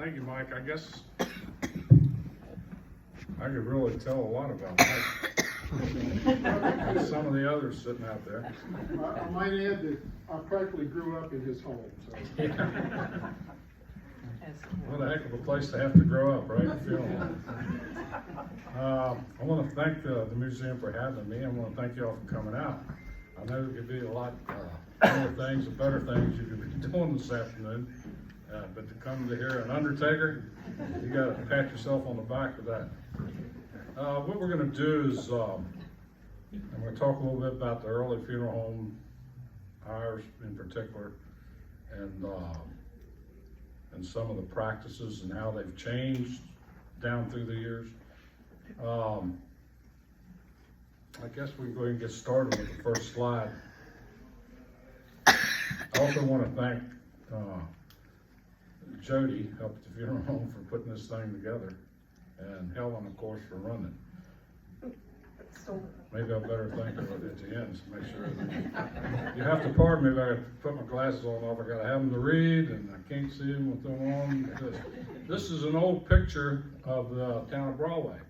Thank you, Mike. I guess I could really tell a lot about Mike. And some of the others sitting out there. I might add that I practically grew up in his home, so. What a heck of a place to have to grow up, right? I want to thank the museum for having me. I want to thank you all for coming out. I know there could be a lot more things and better things you could be doing this afternoon, but to come to hear an undertaker, you got to pat yourself on the back for that. What we're going to do is I'm going to talk a little bit about the early funeral home, ours in particular, and some of the practices and how they've changed down through the years. I guess we can go ahead and get started with the first slide. I also want to thank Jody up at the funeral home for putting this thing together, and Helen, of course, for running it. Maybe I better thank her at the end to make sure that you have to pardon me if I got to put my glasses on off. I got to have them to read, and I can't see them with them on. This is an old picture of the town of Broadway.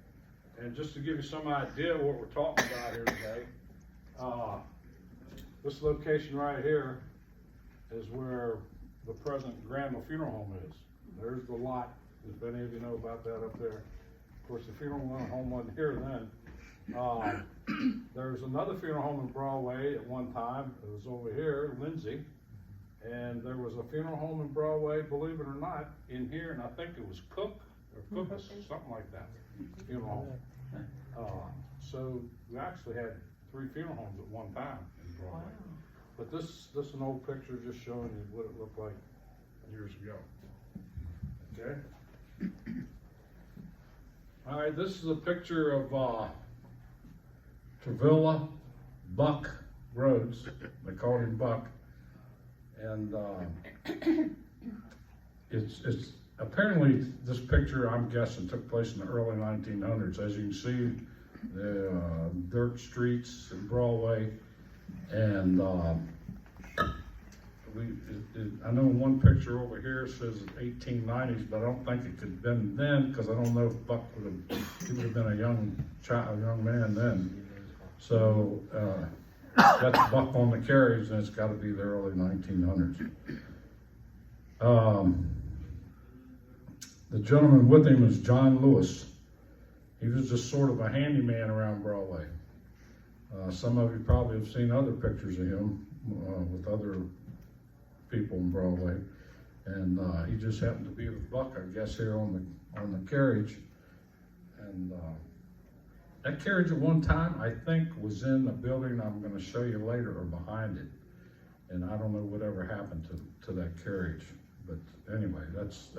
And just to give you some idea of what we're talking about here today, this location right here is where the present Grandle Funeral Home is. There's the lot, if any of you know about that up there. Of course, the funeral home wasn't here then. There's another funeral home in Broadway at one time. It was over here, Lindsay. And there was a funeral home in Broadway, believe it or not, in here, and I think it was Cook or Cookus, something like that, funeral home. So we actually had 3 funeral homes at one time in Broadway. Wow. But this is an old picture just showing you what it looked like years ago. Okay. All right, this is a picture of Travilla Buck Rhodes. They called him Buck, and it's apparently this picture, I'm guessing, took place in the early 1900s. As you can see, the dirt streets in Broadway, and I know one picture over here says 1890s, but I don't think it could have been then, because I don't know if Buck would have been a young man then. So that's Buck on the carriage, and it's got to be the early 1900s. The gentleman with him is John Lewis. He was just sort of a handyman around Broadway. Some of you probably have seen other pictures of him with other people in Broadway, and he just happened to be with Buck, I guess, here on the carriage. And that carriage at one time, I think, was in the building I'm going to show you later, or behind it. And I don't know whatever happened to that carriage. But anyway, that's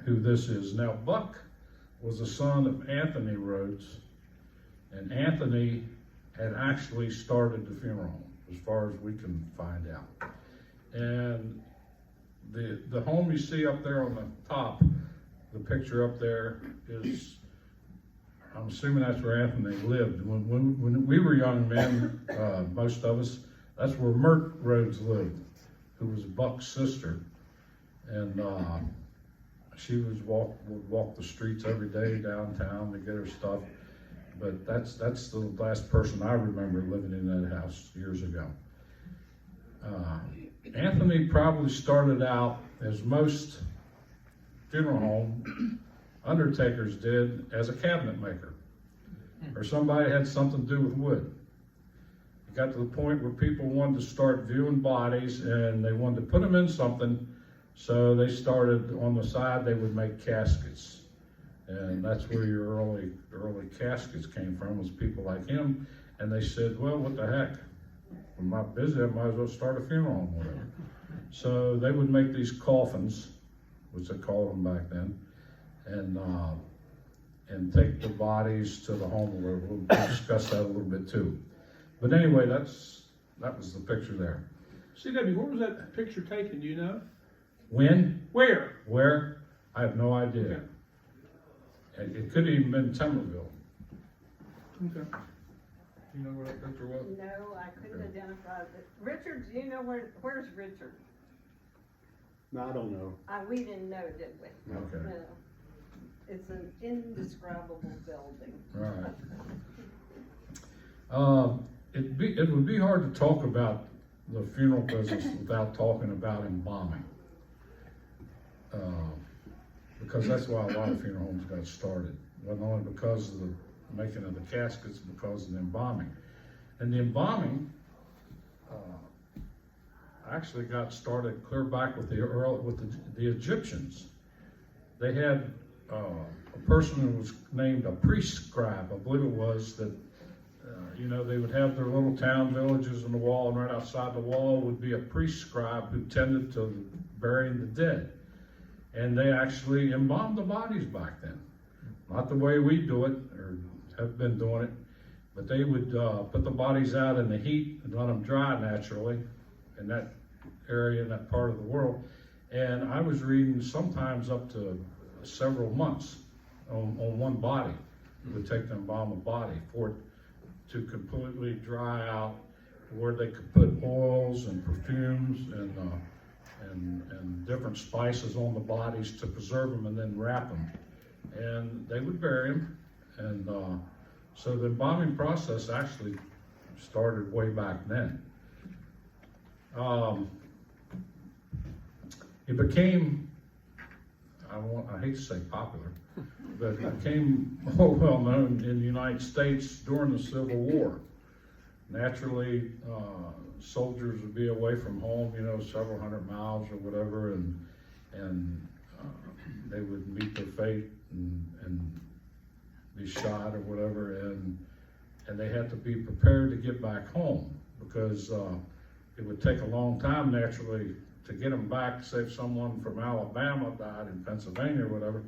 who this is. Now, Buck was the son of Anthony Rhodes, and Anthony had actually started the funeral home, as far as we can find out. And the home you see up there on the top, the picture up there is, I'm assuming that's where Anthony lived. When we were young men, most of us, that's where Mert Rhodes lived, who was Buck's sister. And she would walk the streets every day downtown to get her stuff. But that's the last person I remember living in that house years ago. Anthony probably started out, as most funeral home undertakers did, as a cabinet maker, or somebody had something to do with wood. It got to the point where people wanted to start viewing bodies, and they wanted to put them in something, so they started on the side, they would make caskets. And that's where your early caskets came from, was people like him. And they said, well, what the heck? I'm not busy, I might as well start a funeral home, whatever. So they would make these coffins, which they called them back then, and take the bodies to the home. We'll discuss that a little bit too. But anyway, that was the picture there. CW, where was that picture taken, do you know? When? Where? I have no idea. Okay. It could have even been Timberville. Okay. You know where that picture was? No, I couldn't identify it. Richard, do you know where's Richard? No, I don't know. We didn't know, did we? Okay. No. It's an indescribable building. Right. It would be hard to talk about the funeral business without talking about embalming. Because that's why a lot of funeral homes got started. Not only because of the making of the caskets, because of the embalming. And the embalming actually got started clear back with the Egyptians. They had a person who was named a priest scribe, I believe it was, that they would have their little town villages on the wall, and right outside the wall would be a priest scribe who tended to burying the dead. And they actually embalmed the bodies back then. Not the way we do it, or have been doing it, but they would put the bodies out in the heat and let them dry naturally in that area, in that part of the world. And I was reading sometimes up to several months on one body. It would take to embalm a body for it to completely dry out, where they could put oils and perfumes and different spices on the bodies to preserve them and then wrap them. And they would bury them. And so the embalming process actually started way back then. It became, I hate to say popular, but it became more well known in the United States during the Civil War. Naturally, soldiers would be away from home, several hundred miles or whatever, and they would meet their fate and be shot or whatever, and they had to be prepared to get back home, because it would take a long time naturally to get them back. Say if someone from Alabama died in Pennsylvania or whatever,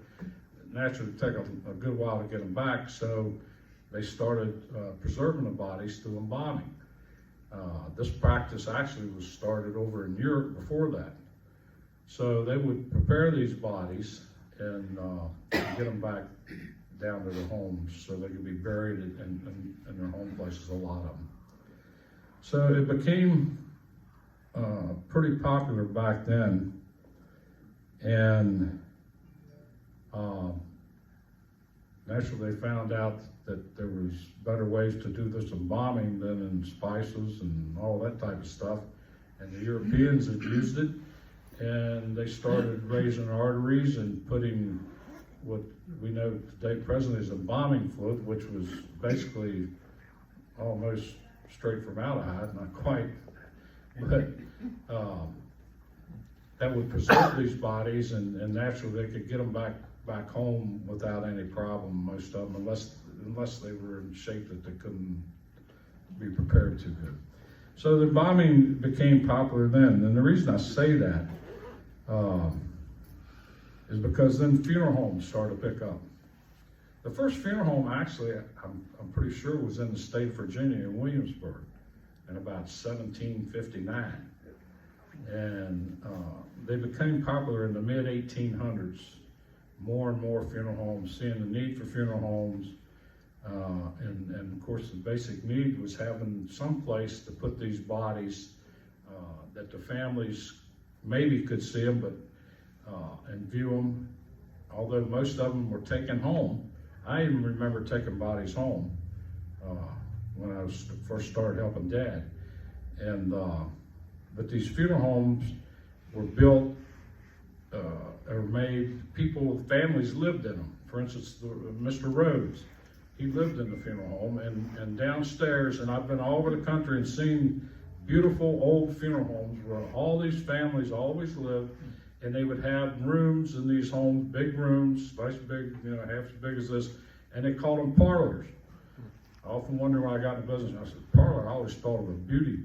naturally it'd take a good while to get them back, so they started preserving the bodies through embalming. This practice actually was started over in Europe before that. So they would prepare these bodies and get them back down to their homes so they could be buried in their home places, a lot of them. So it became pretty popular back then, and naturally they found out that there was better ways to do this embalming than in spices and all that type of stuff, and the Europeans had used it, and they started raising arteries and putting what we know today presently as embalming fluid, which was basically almost straight formaldehyde, not quite, but that would preserve these bodies, and naturally they could get them back home without any problem, most of them, unless they were in shape that they couldn't be prepared too good. So the embalming became popular then, and the reason I say that is because then funeral homes started to pick up. The first funeral home, actually, I'm pretty sure, was in the state of Virginia in Williamsburg in about 1759. And they became popular in the mid-1800s. More and more funeral homes, seeing the need for funeral homes. And of course, the basic need was having some place to put these bodies that the families maybe could see them, but and view them. Although most of them were taken home. I even remember taking bodies home when I was first started helping Dad. And but these funeral homes were built or made. Families lived in them. For instance, Mr. Rhodes, he lived in the funeral home, and downstairs, and I've been all over the country and seen beautiful old funeral homes where all these families always lived, and they would have rooms in these homes, big rooms, nice big, half as big as this, and they called them parlors. I often wonder when I got in the business, I said, parlor, I always thought of a beauty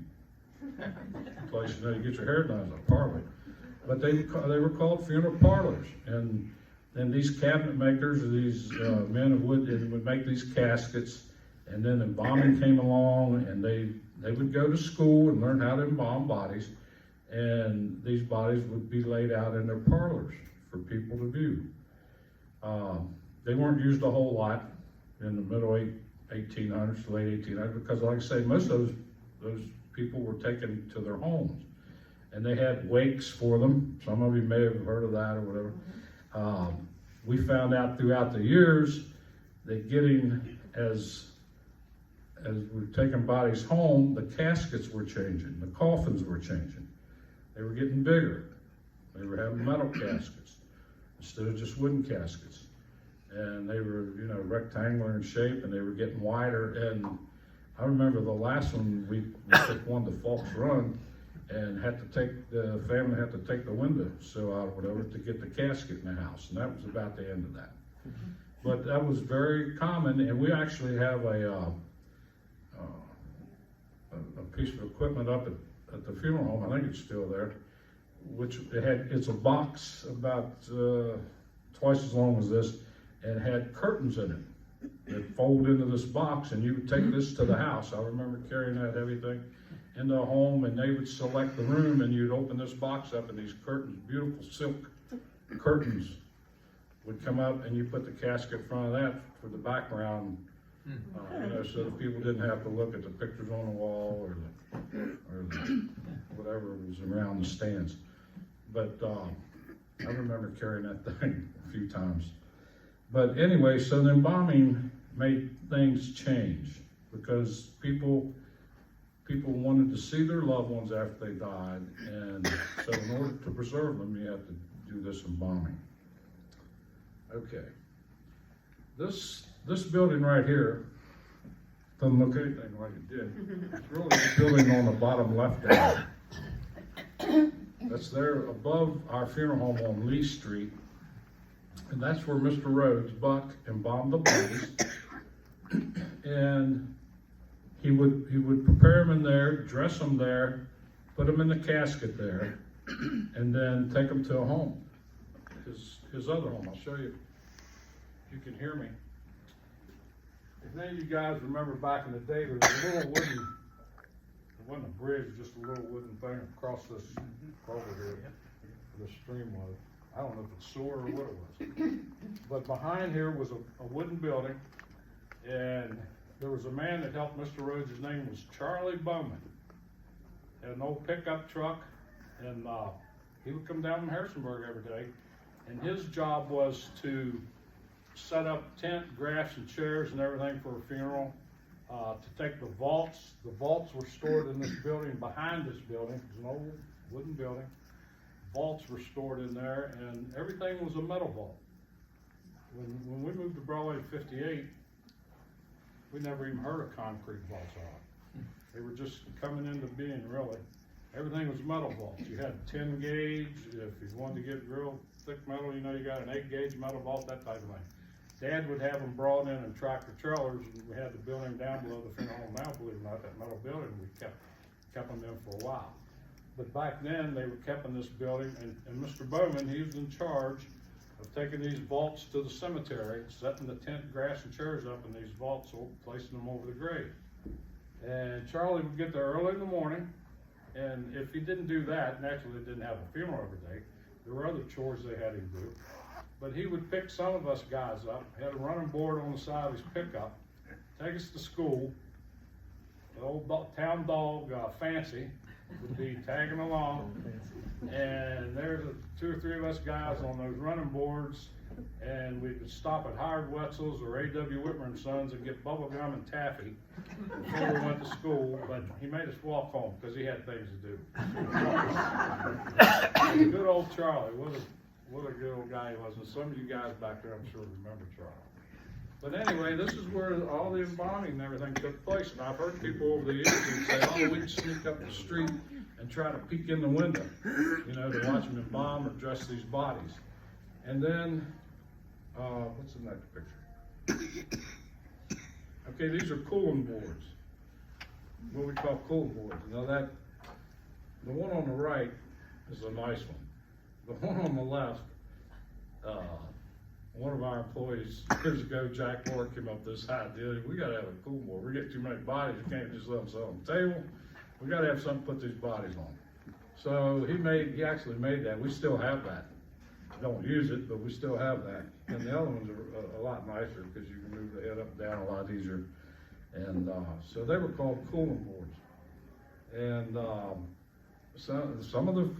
place, you get your hair done as a parlor. But they were called funeral parlors, and these cabinet makers, these men would make these caskets, and then embalming came along, and they would go to school and learn how to embalm bodies, and these bodies would be laid out in their parlors for people to view. They weren't used a whole lot in the middle 1800s, late 1800s, because like I say, most of those people were taken to their homes. and they had wakes for them. Some of you may have heard of that or whatever. We found out throughout the years that getting as we're taking bodies home, the caskets were changing, the coffins were changing. They were getting bigger. They were having metal caskets instead of just wooden caskets. And they were, rectangular in shape, and they were getting wider. And I remember the last one, we took one to Falks Run, and the family had to take the windowsill out or whatever to get the casket in the house. And that was about the end of that. But that was very common, and we actually have a piece of equipment up at the funeral home. I think it's still there, which it's a box about twice as long as this, and had curtains in it that fold into this box, and you would take this to the house. I remember carrying that heavy thing into a home, and they would select the room, and you'd open this box up, and these curtains, beautiful silk curtains, would come up, and you put the casket in front of that for the background, so that people didn't have to look at the pictures on the wall or the whatever was around the stands. But I remember carrying that thing a few times. But anyway, so then bombing made things change because people wanted to see their loved ones after they died, and so in order to preserve them, you have to do this in bombing. Okay, this building right here doesn't look anything like it did. It's really the building on the bottom left there. That's there above our funeral home on Lee Street, and that's where Mr. Rhodes, Buck, embalmed the bodies, and he would prepare them in there, dress them there, put them in the casket there, and then take them to a home, his other home. I'll show you. You can hear me. If any of you guys remember back in the day, there was a little wooden, it wasn't a bridge, just a little wooden thing across this over here, where the stream was. I don't know if it's sewer or what it was. But behind here was a wooden building, and there was a man that helped Mr. Rhodes. His name was Charlie Bowman. Had an old pickup truck, and he would come down from Harrisonburg every day, and his job was to set up tent, grass, and chairs and everything for a funeral, to take the vaults. The vaults were stored in this building behind this building. It was an old wooden building. Vaults were stored in there, and everything was a metal vault. When we moved to Broadway in '58, we never even heard of concrete vaults on it. They were just coming into being, really. Everything was metal vaults. You had 10 gauge, if you wanted to get real thick metal, you got an 8 gauge metal vault, that type of thing. Dad would have them brought in tractor trailers, and we had the building down below the funeral home now, believe it or not, that metal building, we kept them in for a while. But back then, they were kept in this building, and Mr. Bowman, he was in charge of taking these vaults to the cemetery, setting the tent, grass, and chairs up in these vaults, placing them over the grave. And Charlie would get there early in the morning, and if he didn't do that, naturally they didn't have a funeral every day, there were other chores they had him do. But he would pick some of us guys up, had a running board on the side of his pickup, take us to school. The old town dog, Fancy, would be tagging along, and there's 2 or 3 of us guys on those running boards, and we could stop at Howard Wetzel's or A.W. Whitmer and Sons and get bubble gum and taffy before we went to school, but he made us walk home because he had things to do. Good old Charlie, what a good old guy he was, and some of you guys back there I'm sure remember Charlie. But anyway, this is where all the embalming and everything took place, and I've heard people over the years who say, oh, we'd sneak up the street and try to peek in the window, to watch them embalm or dress these bodies. And then, what's the next picture? Okay, these are cooling boards, what we call cooling boards. Now the one on the right is a nice one. The one on the left, one of our employees years ago, Jack Moore, came up with this idea. We got to have a cool board. We're getting too many bodies. You can't just let them sit on the table. We got to have something to put these bodies on. So he actually made that. We still have that. Don't use it, but we still have that. And the other ones are a lot nicer because you can move the head up and down a lot easier. And so they were called cooling boards. And some of the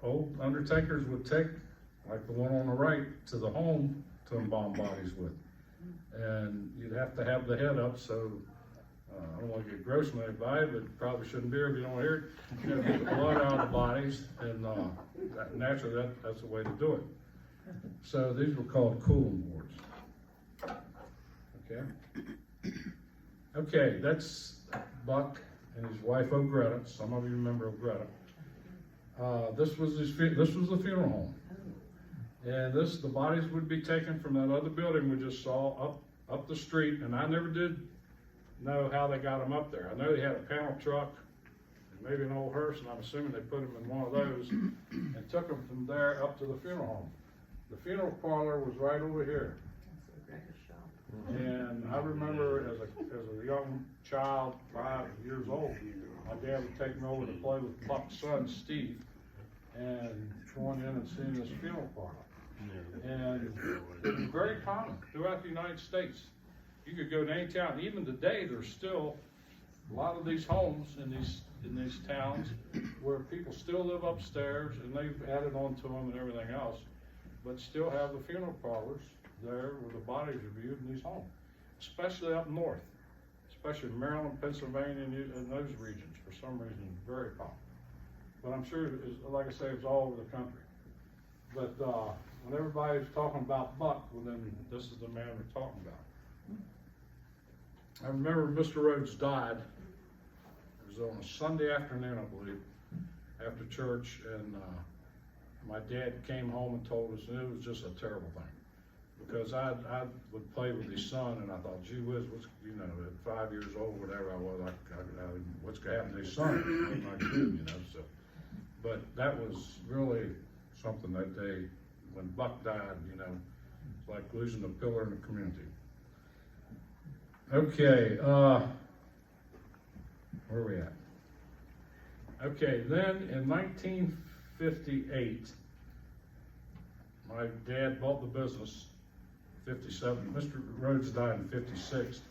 old undertakers would take, like the one on the right, to the home to embalm bodies with. And you'd have to have the head up, so, I don't wanna get gross on anybody, but probably shouldn't be here if you don't hear it. You know, get the blood out of the bodies, and, naturally, that's the way to do it. So these were called cooling boards. Okay? Okay, that's Buck and his wife O'Greta. Some of you remember O'Greta. This was the funeral home. And the bodies would be taken from that other building we just saw up the street, and I never did know how they got them up there. I know they had a panel truck, and maybe an old hearse, and I'm assuming they put them in one of those, and took them from there up to the funeral home. The funeral parlor was right over here. And I remember as a young child, 5 years old, my dad would take me over to play with Buck's son, Steve, and going in and seeing this funeral parlor. And it was very common throughout the United States. You could go to any town. Even today, there's still a lot of these homes in these towns where people still live upstairs, and they've added on to them and everything else, but still have the funeral parlors there where the bodies are viewed in these homes, especially up north, especially Maryland, Pennsylvania, and those regions. For some reason, very popular. But I'm sure, like I say, it's all over the country. But when everybody's talking about Buck, well, then this is the man we're talking about. I remember Mr. Rhodes died. It was on a Sunday afternoon, I believe, after church, and my dad came home and told us, and it was just a terrible thing. Because I would play with his son, and I thought, gee whiz, at 5 years old, whatever I was, what's going to happen to his son? I'm not kidding, so. But that was really something that day, when Buck died, it's like losing a pillar in the community. Okay, where are we at? Okay, then in 1958, my dad bought the business. 57. Mr. Rhodes died in 56.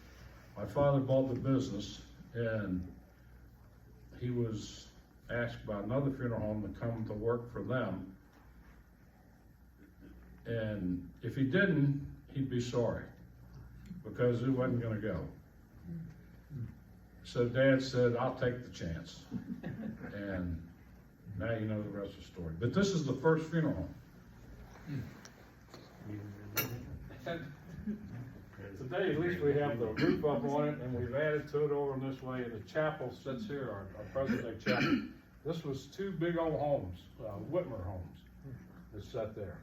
My father bought the business, and he was asked by another funeral home to come to work for them. And if he didn't, he'd be sorry, because he wasn't going to go. So Dad said, I'll take the chance. And now you know the rest of the story. But this is the first funeral home. Today, at least we have the roof up on it, and we've added to it over in this way, and the chapel sits here, our present-day chapel. This was 2 big old homes, Whitmer homes, that sat there.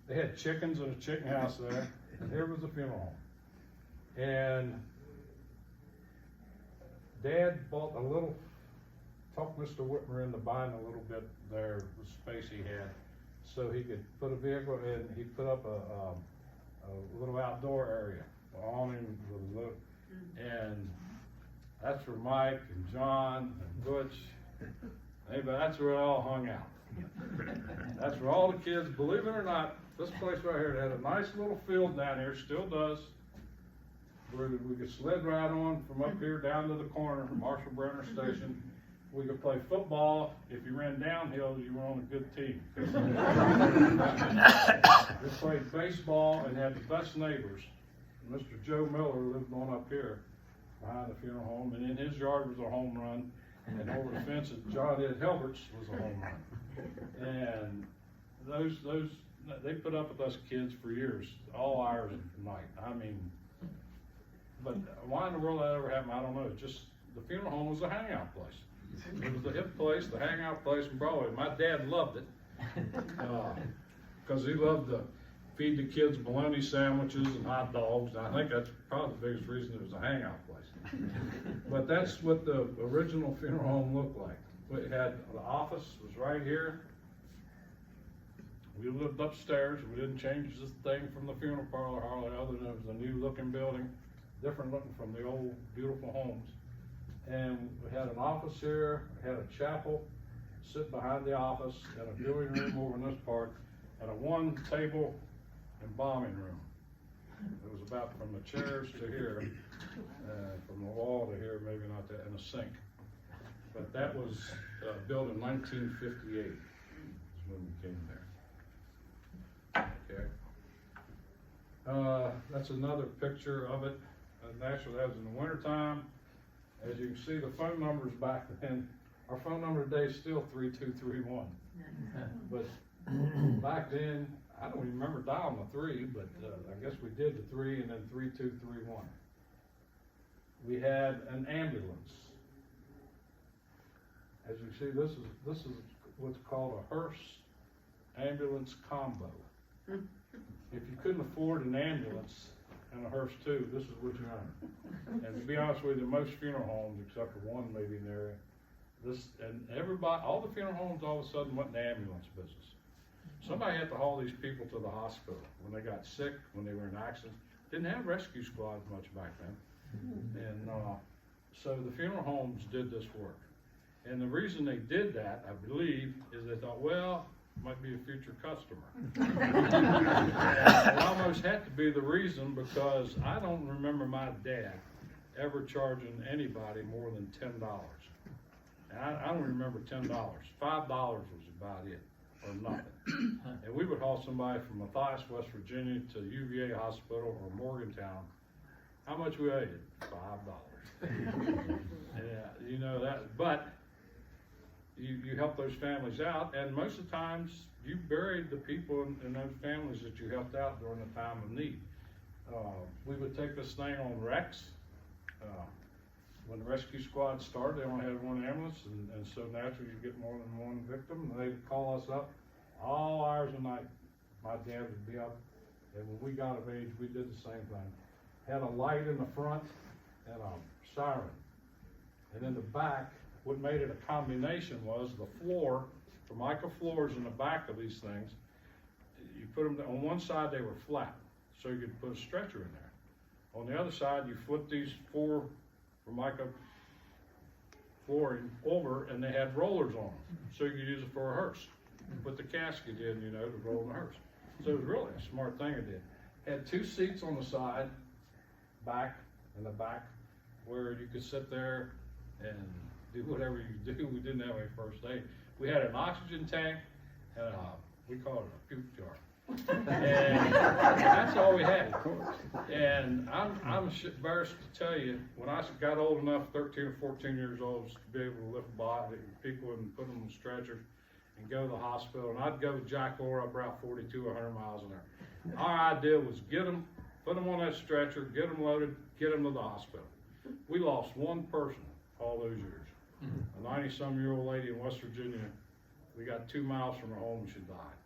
They had chickens in a chicken house there, and here was the funeral home. And Dad bought talked Mr. Whitmer into buying a little bit there, the space he had, so he could put a vehicle in. He put up a little outdoor area, awning with a look, and that's where Mike and John and Butch, that's where it all hung out. That's where all the kids, believe it or not, this place right here, it had a nice little field down here, still does, where we could sled ride on from up here down to the corner from Marshall Brenner Station. We could play football. If you ran downhill, you were on a good team. We played baseball and had the best neighbors. Mr. Joe Miller lived on up here behind the funeral home, and in his yard was a home run, and over the fence at John Ed Helbert's was a home run. And they put up with us kids for years, all hours of the night. I mean, but why in the world that ever happened, I don't know. It's just the funeral home was a hangout place. It was the hip place, the hangout place in Broadway. My dad loved it because he loved to feed the kids bologna sandwiches and hot dogs. I think that's probably the biggest reason it was a hangout place. But that's what the original funeral home looked like. We had the office was right here. We lived upstairs. We didn't change this thing from the funeral parlor hardly, other than it was a new looking building, different looking from the old beautiful homes. And we had an office here, we had a chapel sit behind the office, and a viewing room over in this part, and a 1 table embalming room. It was about from the chairs to here, from the wall to here, maybe not that, and a sink. But that was, built in 1958, is when we came there. Okay. That's another picture of it. Actually, that was in the wintertime. As you can see, the phone numbers back then, our phone number today is still 3231. But back then, I don't even remember dialing the 3, but I guess we did the 3 and then 3231. We had an ambulance. As you see, this is what's called a hearse ambulance combo. If you couldn't afford an ambulance and a hearse too, this is what you earned. And to be honest with you, most funeral homes, except for one maybe in there, all the funeral homes all of a sudden went in the ambulance business. Somebody had to haul these people to the hospital when they got sick, when they were in accidents. Didn't have rescue squads much back then. And so the funeral homes did this work. And the reason they did that, I believe, is they thought, well, might be a future customer. It almost had to be the reason, because I don't remember my dad ever charging anybody more than $10. And I don't remember $10. $5 was about it, or nothing. And we would haul somebody from Matthias, West Virginia to UVA Hospital or Morgantown. How much we ate? $5. Yeah, you know that, but you help those families out, and most of the times you buried the people in those families that you helped out during the time of need. We would take this thing on wrecks. When the rescue squad started, they only had one ambulance, and so naturally you get more than one victim, and they'd call us up all hours of the night. My dad would be up, and when we got of age, we did the same thing. Had a light in the front and a siren. And in the back, what made it a combination was the floor, Formica floors in the back of these things, you put them on one side, they were flat, so you could put a stretcher in there. On the other side, you flip these 4 Formica flooring over, and they had rollers on them, so you could use it for a hearse. Put the casket in, you know, to roll the hearse. So it was really a smart thing it did. Had 2 seats on the side, in the back, where you could sit there and do whatever you do. We didn't have any first aid. We had an oxygen tank and we called it a puke jar. And that's all we had. And I'm embarrassed to tell you, when I got old enough, 13 or 14 years old, to be able to lift people and put them on stretchers and go to the hospital, and I'd go with Jack Lore up Route 42, 100 miles an hour. Our idea was get them, put them on that stretcher, get them loaded, get them to the hospital. We lost one person all those years. A 90-some-year-old lady in West Virginia. We got 2 miles from her home, she died.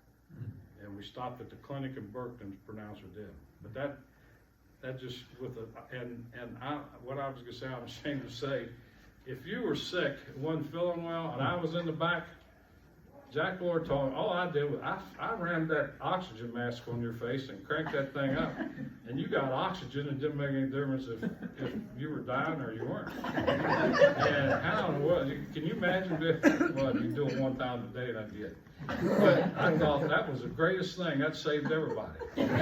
And we stopped at the clinic in Burton to pronounce her dead. But that just what I was gonna say, I'm ashamed to say, if you were sick, wasn't feeling well, and I was in the back, Jack Lord told me, all I did was, I ran that oxygen mask on your face and cranked that thing up, and you got oxygen. It didn't make any difference if you were dying or you weren't. And how in the world, can you imagine well, you do it 1 time a day, and I did. But I thought that was the greatest thing. That saved everybody. And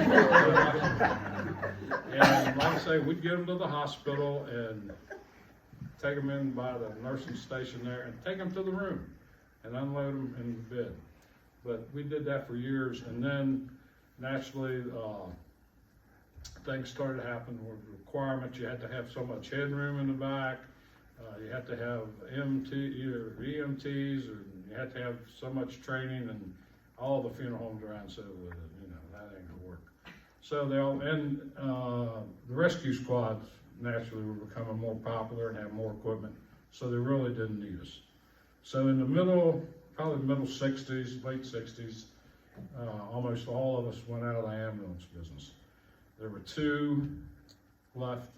like I say, we'd get them to the hospital and take them in by the nursing station there and take them to the room and unload them in the bed. But we did that for years, and then naturally things started to happen with requirements. You had to have so much headroom in the back. You had to have either EMTs, or you had to have so much training, and all the funeral homes around said, well, you know, that ain't gonna work. So the rescue squads naturally were becoming more popular and had more equipment, so they really didn't need us. So in the probably the middle 60s, late 60s, almost all of us went out of the ambulance business. There were 2 left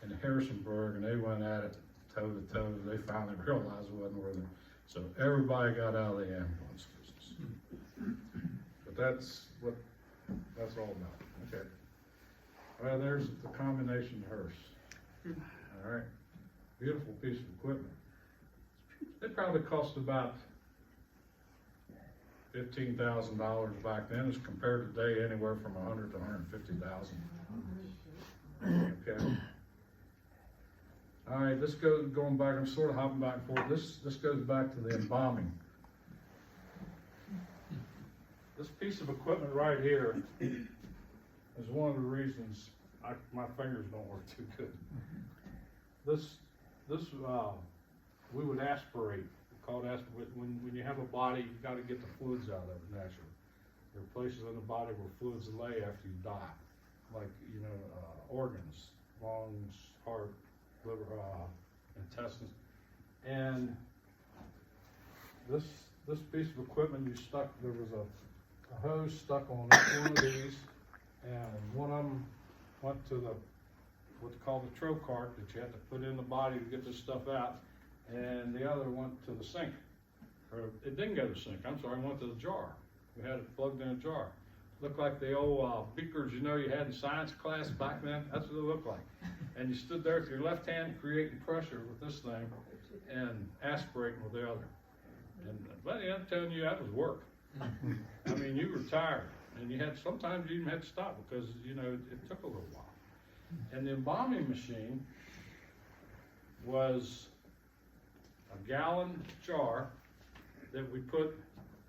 in Harrisonburg, and they went at it toe to toe. They finally realized it wasn't worth it. So everybody got out of the ambulance business. But that's what that's all about. Okay. Well, there's the combination hearse. All right. Beautiful piece of equipment. It probably cost about $15,000 back then, as compared to today, anywhere from $100,000 to $150,000. Okay. All right, this goes, going back, I'm sort of hopping back and forth. This goes back to the embalming. This piece of equipment right here is one of the reasons my fingers don't work too good. We would aspirate. We call it aspirate. When you have a body, you got to get the fluids out of it naturally. There are places in the body where fluids lay after you die, like organs, lungs, heart, liver, intestines, and this piece of equipment there was a hose stuck on each one of these, and one of them went to what's called the trocart that you had to put in the body to get this stuff out, and the other went to the sink. Or it didn't go to the sink, I'm sorry, it went to the jar. We had it plugged in a jar. Looked like the old beakers you had in science class back then. That's what it looked like. And you stood there with your left hand creating pressure with this thing and aspirating with the other. And buddy, I'm telling you, that was work. I mean, you were tired, and sometimes you even had to stop because it took a little while. And the embalming machine was a gallon jar that we put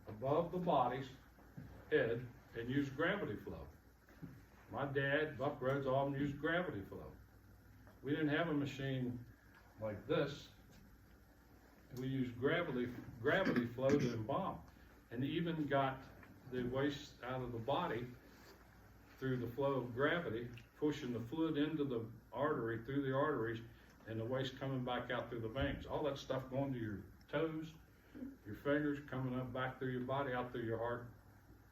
above the body's head and used gravity flow. My dad, Buck Rhodes, all of them used gravity flow. We didn't have a machine like this. We used gravity flow to embalm, and even got the waste out of the body through the flow of gravity, pushing the fluid into the artery, through the arteries, and the waste coming back out through the veins. All that stuff going to your toes, your fingers, coming up back through your body, out through your heart,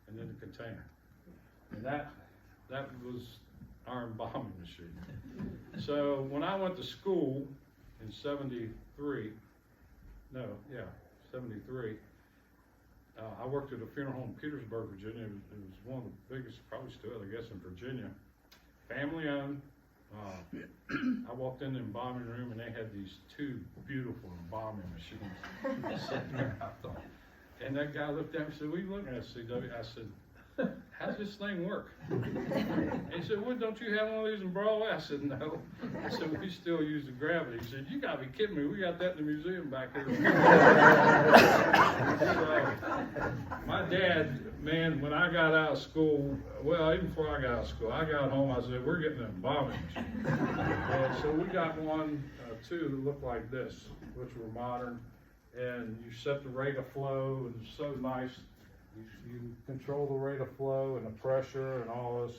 and in the container. And that was our embalming machine. So when I went to school in 73, I worked at a funeral home in Petersburg, Virginia. It was one of the biggest, probably still, I guess, in Virginia. Family owned. I walked in the embalming room and they had these two beautiful embalming machines sitting there. And that guy looked at me and said, "What are you looking at, CW?" I said, "How's this thing work?" And he said, "Well, don't you have one of these in Broadway?" I said, "No." I said, "We still use the gravity." He said, "You gotta be kidding me. We got that in the museum back here." So, my dad, man, when I got out of school, well, even before I got out of school, I got home, I said, "We're getting an embalming machine." And so we got two that look like this, which were modern. And you set the rate of flow, and it's so nice. You control the rate of flow and the pressure and all this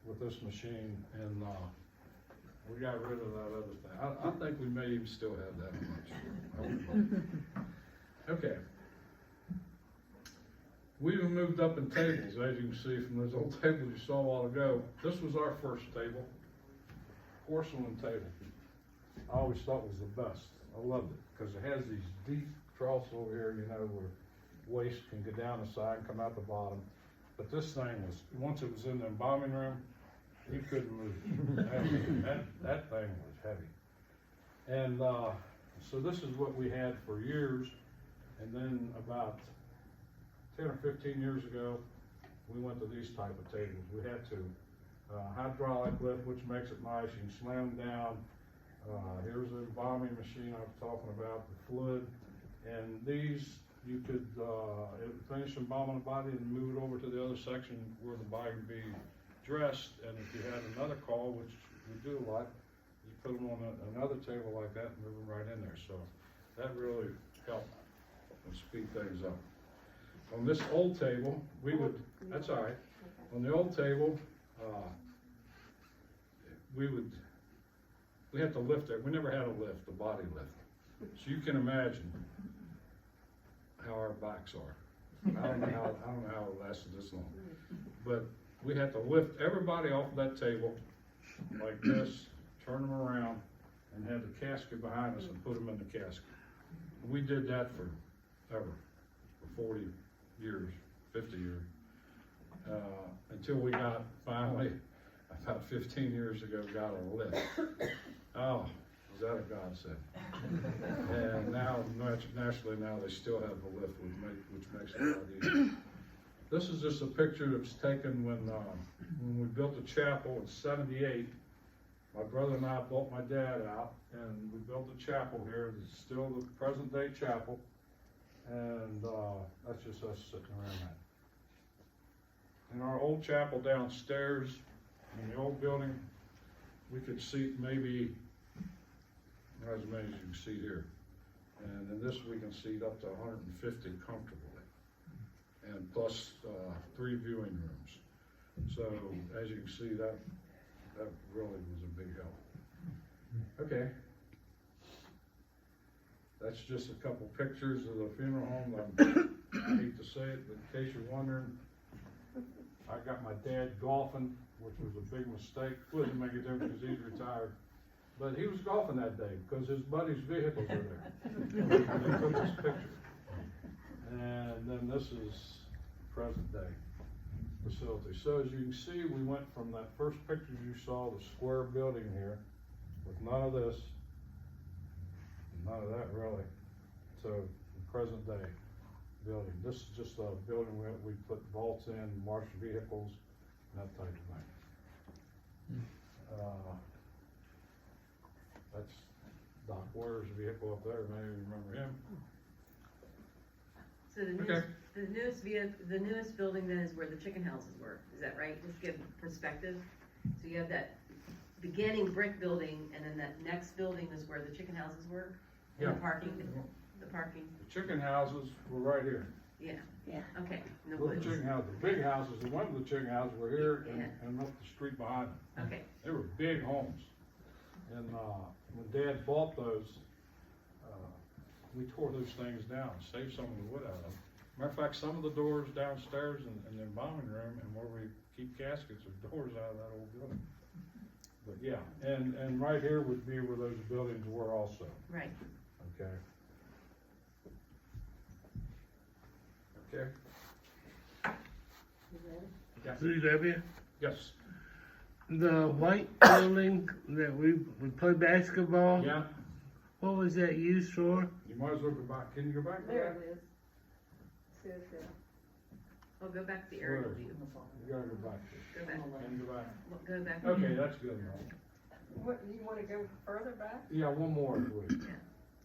with this machine, and we got rid of that other thing. I think we may even still have that much. Okay. We even moved up in tables, as you can see from those old tables you saw a while ago. This was our first table, porcelain table. I always thought it was the best. I loved it because it has these deep troughs over here, where waste can go down the side and come out the bottom. But this thing once it was in the embalming room, you couldn't move. That thing was heavy. And so this is what we had for years. And then about 10 or 15 years ago, we went to these type of tables. We had to hydraulic lift, which makes it nice. You can slam them down. Here's the embalming machine I was talking about, the fluid, and these you could finish embalming the body and move it over to the other section where the body would be dressed. And if you had another call, which we do a lot, you put them on another table like that and move them right in there. So that really helped and speed things up. On this old table, that's all right. On the old table, we had to lift it. We never had a lift, a body lift. So you can imagine how our backs are. I don't know how it lasted this long. But we had to lift everybody off of that table like this, turn them around, and have the casket behind us and put them in the casket. We did that for 40 years, 50 years, until we got finally, about 15 years ago, got a lift. Oh, is that a godsend? And now, naturally, now they still have the lift, which makes it a lot easier. This is just a picture that was taken when we built the chapel in '78, my brother and I bought my dad out, and we built a chapel here. It's still the present day chapel, and that's just us sitting around that. In our old chapel downstairs, in the old building, we could seat maybe as many as you can see here. And in this, we can seat up to 150 comfortably, and plus 3 viewing rooms. So as you can see, that really was a big help. Okay. That's just a couple pictures of the funeral home. I hate to say it, but in case you're wondering, I got my dad golfing, which was a big mistake. Wouldn't make a difference because he's retired. But he was golfing that day because his buddy's vehicles were there. And they took this picture. And then this is present day facility. So as you can see, we went from that first picture you saw, the square building here, with none of this, none of that really, to the present day building. This is just a building where we put vaults in, marked vehicles, and that type of thing. That's Doc Ware's vehicle up there, maybe you remember him. So the newest building then is where the chicken houses were, is that right? Just give perspective. So you have that beginning brick building, and then that next building is where the chicken houses were? And Yeah. the parking. The chicken houses were right here. Yeah. Yeah. Okay, in the Little woods. chicken houses, the big houses, the ones with the chicken houses were here Yeah. and up the street behind them. Okay, They were big homes. And when Dad bought those, we tore those things down, saved some of the wood out of them. Matter of fact, some of the doors downstairs in the embalming room and where we keep caskets are doors out of that old building. But yeah, and right here would be where those buildings were also, right. okay? Okay? Yeah. CW, Yes, the white building that we played basketball, yeah, what was that used for? you might as well go back, can you go back to There that? it is. See it there. I'll go back to the aerial Where? view. You gotta go back to it. Go back, Can you go back? go back. Okay, that's good enough. What, you wanna go further back? Yeah, one more, please.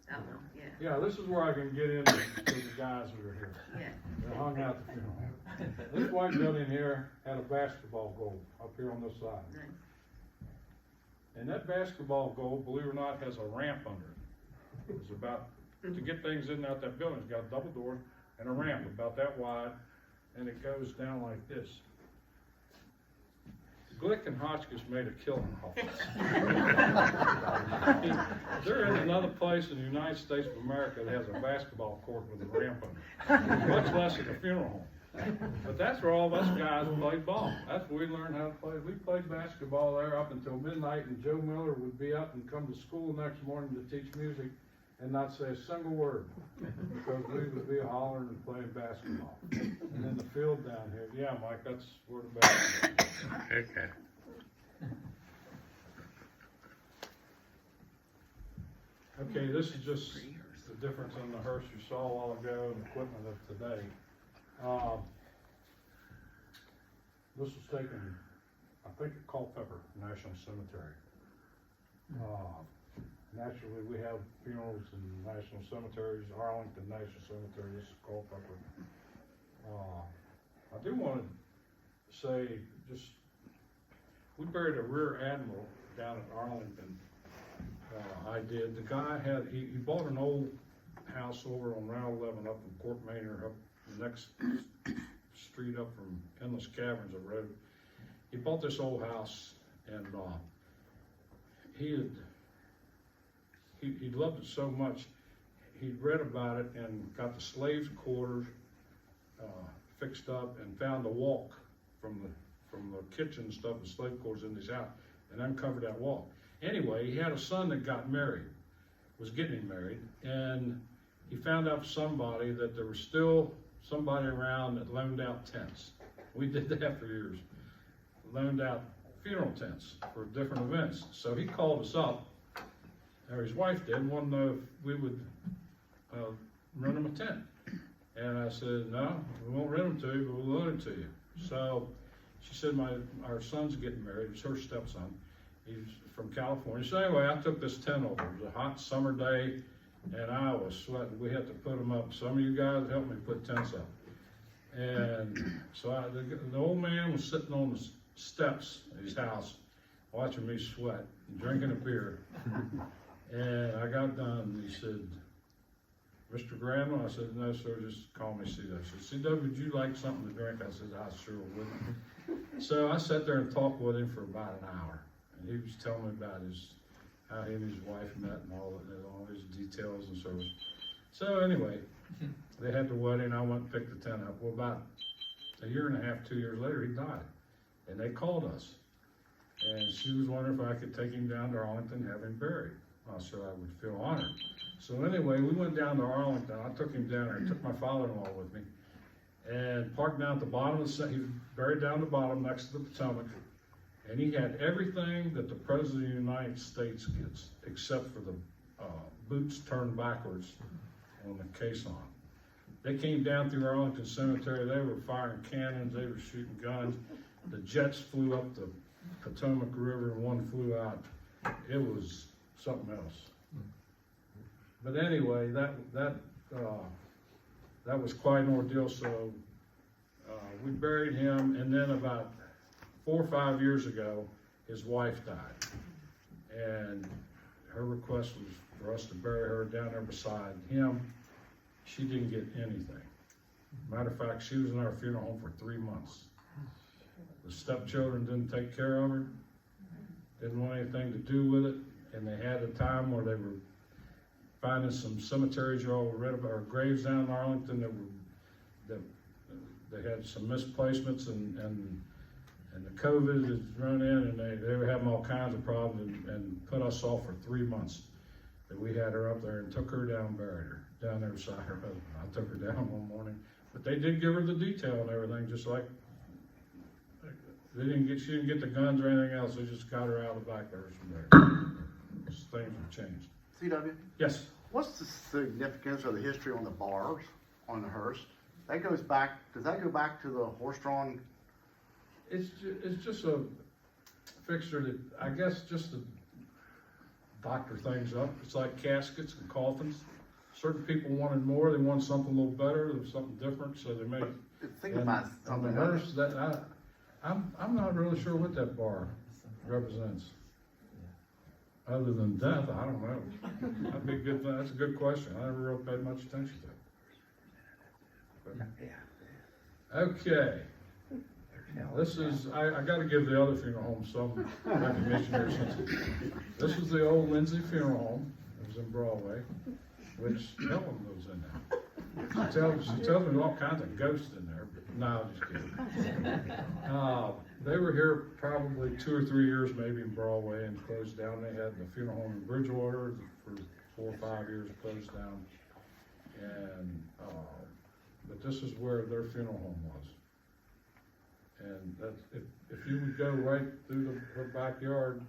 That one, yeah, Yeah, this is where I can get into to the guys who are here. yeah. They hung out the funeral. This white building here had a basketball goal up here on this side. Nice. And that basketball goal, believe it or not, has a ramp under it. It's about, to get things in and out that building, it's got a double door and a ramp about that wide, and it goes down like this. Glick and Hotchkiss made a killing off this. There is another place in the United States of America that has a basketball court with a ramp under it, much less at a funeral home. But that's where all of us guys played ball. That's where we learned how to play. We played basketball there up until midnight, and Joe Miller would be up and come to school the next morning to teach music and not say a single word, because we would be hollering and playing basketball. And then the field down here, yeah, Mike, that's where the basketball is. Okay. Okay, this is just the difference in the hearse you saw a while ago and the equipment of today. This was taken, I think, at Culpeper National Cemetery. Naturally, we have funerals in national cemeteries, Arlington National Cemetery, this is Culpeper. I do want to say, we buried a rear admiral down at Arlington. I did. The guy he bought an old house over on Route 11 up in Port Manor, up the next street up from Endless Caverns of Road. He bought this old house, and he loved it so much. He'd read about it and got the slaves' quarters fixed up, and found a walk from the kitchen stuff, the slave quarters in his house, and uncovered that walk. Anyway, he had a son that got married, was getting married, and he found out from somebody that there was still somebody around that loaned out tents. We did that for years. Loaned out funeral tents for different events. So he called us up, or his wife did, and wanted to know if we would rent him a tent. And I said, no, we won't rent them to you, but we'll loan it to you. So she said, our son's getting married, it's her stepson, He's from California. So anyway, I took this tent over. It was a hot summer day, and I was sweating. We had to put them up. Some of you guys helped me put tents up. And so the old man was sitting on the steps of his house, watching me sweat and drinking a beer. And I got done, and he said, "Mr. Grandle?" I said, "No, sir, just call me C.W." He said, "C.W., would you like something to drink?" I said, "I sure would." So I sat there and talked with him for about an hour. And he was telling me about how he and his wife met and all his details and so on. So anyway, they had the wedding. I went and picked the tent up. Well, about a year and a half, 2 years later, he died. And they called us. And she was wondering if I could take him down to Arlington and have him buried. I said I would feel honored. So anyway, we went down to Arlington. I took him down there. I took my father-in-law with me. And parked down at the bottom of the, he was buried down the bottom next to the Potomac. And he had everything that the President of the United States gets, except for the boots turned backwards on the caisson. They came down through Arlington Cemetery. They were firing cannons. They were shooting guns. The jets flew up the Potomac River and one flew out. It was something else. But anyway, that was quite an ordeal. So we buried him, and then about 4 or 5 years ago, his wife died, and her request was for us to bury her down there beside him. She didn't get anything. Matter of fact, she was in our funeral home for 3 months. The stepchildren didn't take care of her, didn't want anything to do with it, and they had a time where they were finding some cemeteries you all read about, or graves down in Arlington that they had some misplacements, and the COVID had run in, and they were having all kinds of problems, and put us off for 3 months. That we had her up there and took her down and buried her down there beside her husband. I took her down one morning, but they did give her the detail and everything, just like she didn't get the guns or anything else. They just got her out of the back there from there. Things have changed. C.W., Yes. what's the significance or the history on the bars on the hearse? That goes back, does that go back to the horse-drawn? It's just a fixture that, I guess, just to doctor things up. It's like caskets and coffins. Certain people wanted more, they wanted something a little better, something different, so they made. Think about something. The hearse, I'm not really sure what that bar represents. Other than death, I don't know. That'd be a good thing. That's a good question. I never really paid much attention to it. But, okay. This is, I gotta give the other funeral home some recognition here. This is the old Lindsay Funeral Home. It was in Broadway, which Ellen lives in there. She tells me all kinds of ghosts in there, but no, I'm just kidding. They were here probably 2 or 3 years maybe in Broadway and closed down. They had the funeral home in Bridgewater for 4 or 5 years, closed down. And, but this is where their funeral home was. And that's, if you would go right through the backyard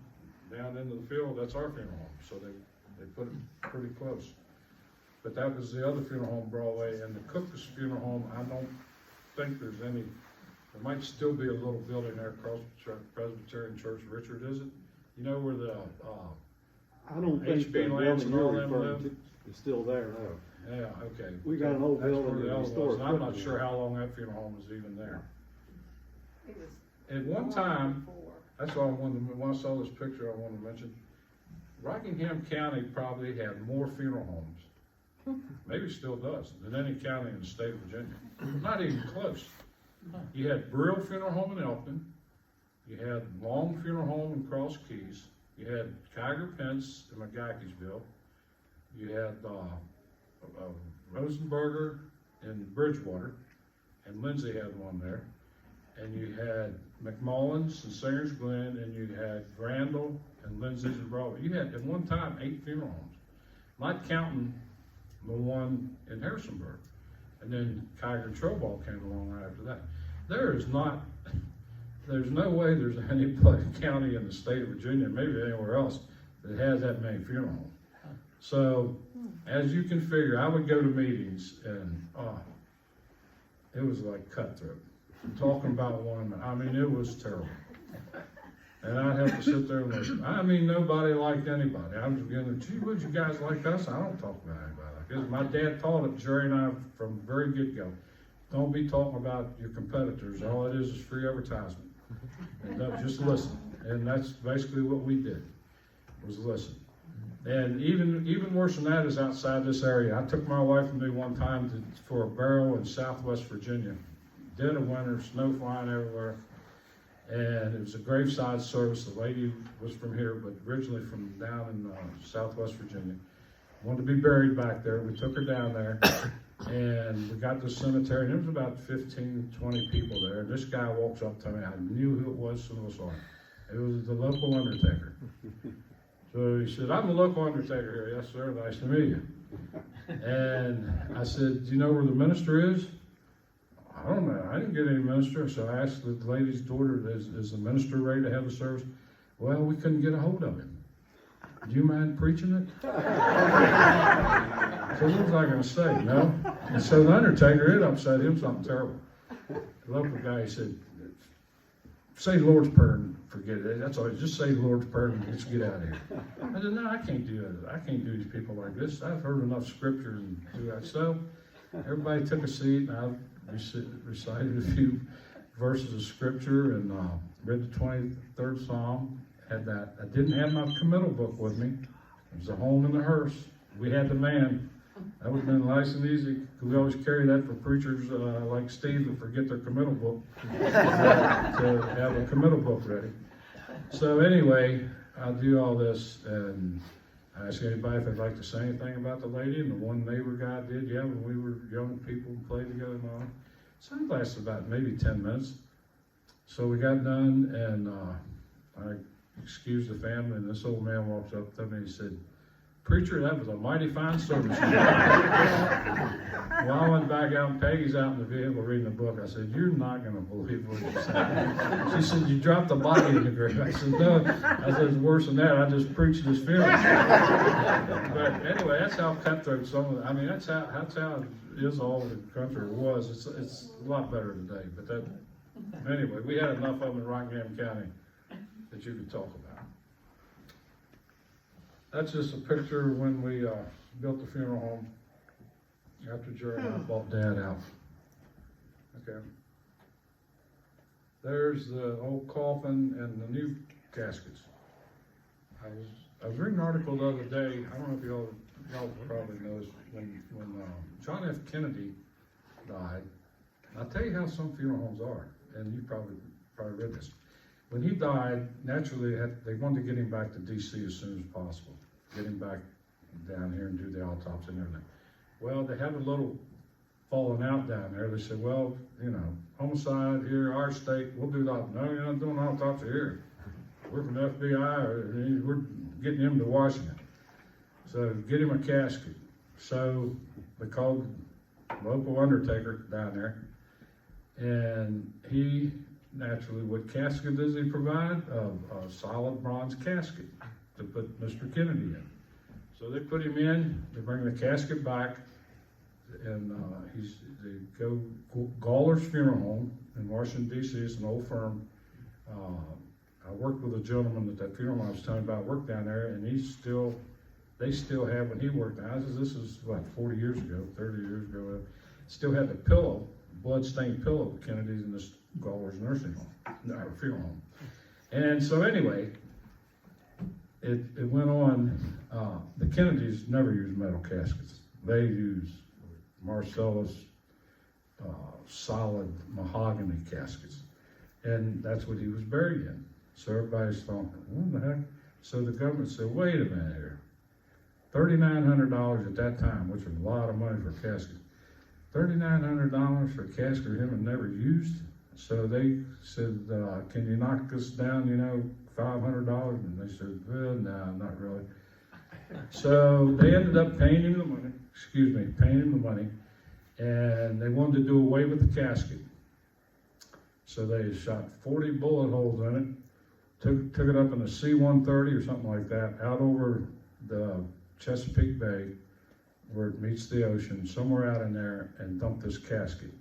down into the field, that's our funeral home. So they put it pretty close. But that was the other funeral home, Broadway, and the Cook's funeral home, I don't think there's any, there might still be a little building there across Presbyterian Church. Richard, is it? You know where the, I don't think HB the Lance building and you're all them referring live? to is still there now. yeah, okay. We got an old That's where building the that other we store was. And I'm not equipment sure in. how long that funeral home was even there. It was At one time, before. that's why when I saw this picture, I wanted to mention, Rockingham County probably had more funeral homes, maybe still does, than any county in the state of Virginia. Not even close. You had Brill Funeral Home in Elkton, you had Long Funeral Home in Cross Keys, you had Kiger Pence in McGackey'sville, you had Rosenberger in Bridgewater, and Lindsay had one there. And you had McMullins and Singer's Glen, and you had Grandle and Lindsay's and Broadway. You had, at one time, 8 funeral homes, not counting the one in Harrisonburg. And then Kiger Troball came along right after that. There's no way there's any county in the state of Virginia, maybe anywhere else, that has that many funeral homes. So, as you can figure, I would go to meetings, and it was like cutthroat. Talking about one, I mean, it was terrible. And I'd have to sit there and listen. I mean, nobody liked anybody. I was beginning, gee, would you guys like us? I don't talk about anybody like this. My dad taught it, Jerry and I, from very get-go. Don't be talking about your competitors. All it is free advertisement. And just listen. And that's basically what we did, was listen. And even worse than that is outside this area. I took my wife and me one time for a burial in Southwest Virginia. Dead of winter, snow flying everywhere. And it was a graveside service. The lady was from here, but originally from down in Southwest Virginia. Wanted to be buried back there. We took her down there, and we got to the cemetery, and there was about 15, 20 people there. And this guy walks up to me. I knew who it was as soon as I saw him. It was the local undertaker. So he said, "I'm the local undertaker here." "Yes, sir. Nice to meet you." And I said, "Do you know where the minister is?" "I don't know. I didn't get any minister." So I asked the lady's daughter, is the minister ready to have the service? "Well, we couldn't get a hold of him. Do you mind preaching it?" So what was I going to say? No. And so the undertaker, it upset him something terrible. The local guy said, "Say the Lord's Prayer and forget it. That's all. Just say the Lord's Prayer and let's get out of here." I said, "No, I can't do it. I can't do these people like this. I've heard enough scripture and do that." So everybody took a seat, and I recited a few verses of scripture and read the 23rd Psalm. Had that. I didn't have my committal book with me. It was a home in the hearse. We had the man. That would have been nice and easy. We always carry that for preachers like Steve that forget their committal book to have a committal book ready. So anyway, I do all this, and I asked anybody if they'd like to say anything about the lady, and the one neighbor guy did. Yeah, when we were young people and played together and all. So it lasted about maybe 10 minutes. So we got done, and I excused the family, and this old man walks up to me and he said, "Preacher, that was a mighty fine service." Well, I went back out, and Peggy's out in the vehicle reading the book. I said, "You're not going to believe what you said." She said, "You dropped the body in the grave." I said, "No." I said, "It's worse than that. I just preached his funeral." But anyway, that's how cutthroat some of the, I mean, that's how it is all over the country, or was. It's a lot better today. But that, anyway, we had enough of them in Rockingham County that you could talk about. That's just a picture when we built the funeral home after Jerry and I bought Dad out. Okay. There's the old coffin and the new caskets. I was reading an article the other day. I don't know if y'all probably know this, when John F. Kennedy died. I'll tell you how some funeral homes are, and you probably read this. When he died, naturally they wanted to get him back to D.C. as soon as possible. Get him back down here and do the autopsy and everything. Well, they had a little falling out down there. They said, "Well, you know, homicide here, our state, we'll do that." "No, you're not doing autopsy here. We're from the FBI, or we're getting him to Washington. So get him a casket." So they called the local undertaker down there, and he naturally, what casket does he provide? A solid bronze casket to put Mr. Kennedy in. So they put him in, they bring the casket back, and they go Gawler's Funeral Home in Washington, D.C. It's an old firm. I worked with a gentleman at that funeral home I was telling you about, worked down there, and they still have, when he worked there, this is what, 40 years ago, 30 years ago, still had the pillow, blood-stained pillow of Kennedy's in this Gawler's nursing home, or funeral home. And so anyway, it went on. The Kennedys never used metal caskets. They used Marcellus solid mahogany caskets. And that's what he was buried in. So everybody's thinking, what the heck? So the government said, wait a minute here. $3,900 at that time, which was a lot of money for caskets. $3,900 for a casket him and never used. So they said, can you knock this down, $500? And they said, well, no, not really. So they ended up paying him the money, and they wanted to do away with the casket. So they shot 40 bullet holes in it, took it up in a C-130 or something like that, out over the Chesapeake Bay, where it meets the ocean, somewhere out in there, and dumped this casket,